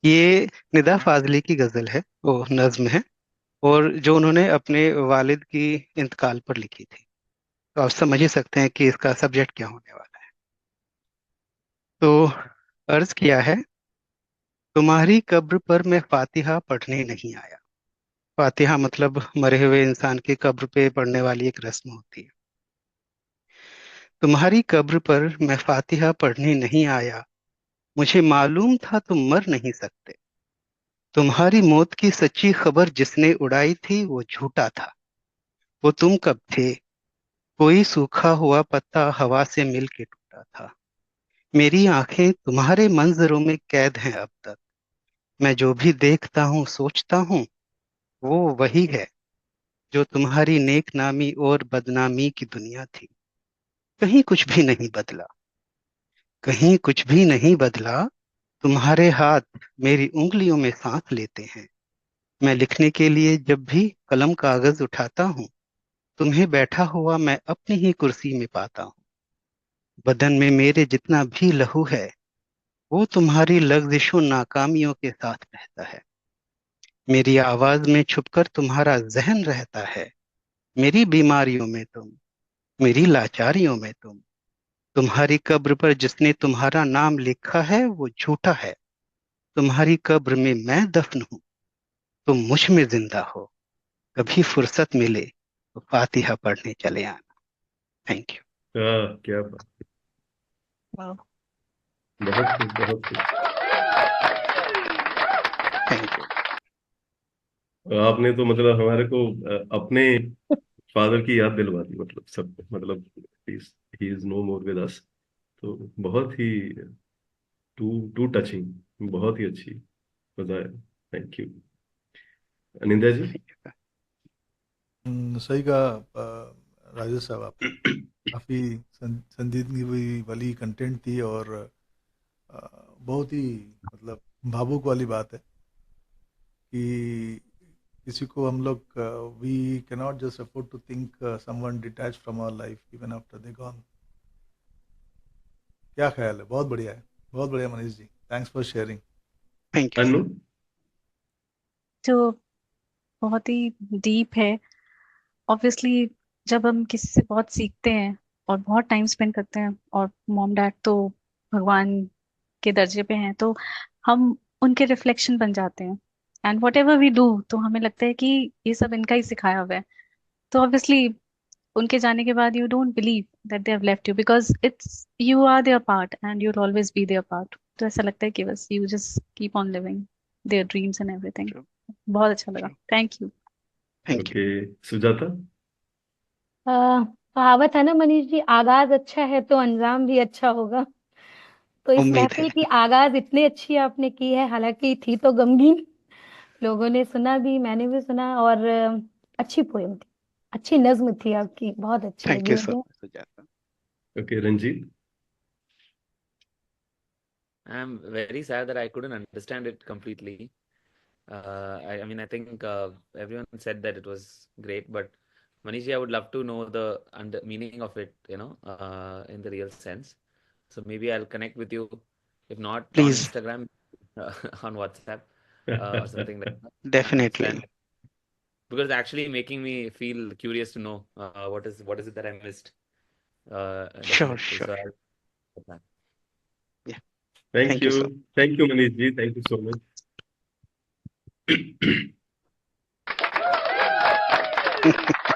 ये निदा फाजली की गजल है, वो नज्म है, और जो उन्होंने अपने वालिद की इंतकाल पर लिखी थी। तो आप समझ ही सकते हैं कि इसका सब्जेक्ट क्या होने वाला है। तो अर्ज किया है, तुम्हारी कब्र पर मैं फातिहा पढ़ने नहीं आया। फातिहा मतलब मरे हुए इंसान की कब्र पे पढ़ने वाली एक रस्म होती है। तुम्हारी कब्र पर मैं फातिहा पढ़ने नहीं आया, मुझे मालूम था तुम मर नहीं सकते। तुम्हारी मौत की सच्ची खबर जिसने उड़ाई थी वो झूठा था। वो तुम कब थे? कोई सूखा हुआ पत्ता हवा से मिल के टूटा था। मेरी आंखें तुम्हारे मंजरों में कैद हैं अब तक। मैं जो भी देखता हूँ सोचता हूँ, वो वही है जो तुम्हारी नेक नामी और बदनामी की दुनिया थी। कहीं कुछ भी नहीं बदला, कहीं कुछ भी नहीं बदला। तुम्हारे हाथ मेरी उंगलियों में सांस लेते हैं। मैं लिखने के लिए जब भी कलम कागज उठाता हूँ, तुम्हें बैठा हुआ मैं अपनी ही कुर्सी में पाता हूँ। बदन में मेरे जितना भी लहू है, वो तुम्हारी लग्जिशों नाकामियों के साथ बहता है। मेरी आवाज में छुपकर तुम्हारा जहन रहता है। मेरी बीमारियों में तुम, मेरी लाचारियों में तुम। तुम्हारी कब्र पर जिसने तुम्हारा नाम लिखा है वो झूठा है। तुम्हारी कब्र में मैं दफन हूँ, तुम मुझ में जिंदा हो। कभी फुर्सत मिले तो फातिहा पढ़ने चले आना। Thank you. हाँ, क्या बात। वाह। बहुत खूब, बहुत खूब। Thank you. आपने तो मतलब हमारे को अपने फादर की याद दिलवा दी, मतलब सब, मतलब he is no more with us. तो बहुत ही टू टू टचिंग, बहुत ही अच्छी, मजा आया। Thank you. अनिंदा जी। सही कहा राजेश साहब आपने। काफ़ी संजीदगी हुई वाली कंटेंट थी, और बहुत ही मतलब भावुक वाली बात है कि किसी को हम लोग we can not just afford to think someone detach from our life even after they gone. क्या ख्याल है? बहुत बढ़िया है, बहुत बढ़िया Manish ji, thanks for sharing. Thank you Anu. Sir. जो बहुत ही डीप है। ऑब्वियसली जब हम किसी से बहुत सीखते हैं और बहुत टाइम स्पेंड करते हैं, और मॉम डैड तो भगवान के दर्जे पे हैं, तो हम उनके रिफ्लेक्शन बन जाते हैं। And whatever we do, तो हमें लगता है कि ये सब इनका ही सिखाया हुआ है। तो ऑब्वियसली उनके जाने के बाद you don't believe that they have left you, because it's you are their part and you will always be their part. तो ऐसा लगता है कि बस you just keep on living their dreams and everything. True. बहुत अच्छा लगा, true. Thank you. Thank you. Okay, Sujata. कहावत है ना मनीष जी, आगाज अच्छा है तो अंजाम भी अच्छा होगा। तो इस उम्मीद है। महफिल की आगाज इतनी अच्छी आपने की है, हालांकि थी तो गमगीन। लोगों ने सुना भी, मैंने भी सुना, और अच्छी पोयम थी, अच्छी नज्म थी आपकी, बहुत अच्छी थैंक लगी यू सो मुझे। Much Sujata. Okay, Ranjit. I'm very sad that I couldn't understand it completely. I mean, I think everyone said that it was great, but Manishi, I would love to know the meaning of it, in the real sense. So maybe I'll connect with you, if not on please. Instagram, on WhatsApp, or something like that. So, definitely. and because it's actually making me feel curious to know what is it that I missed, sure definitely. So sure. I'll. Yeah. Thank thank you you. So thank you Manish ji, thank you so much. Much.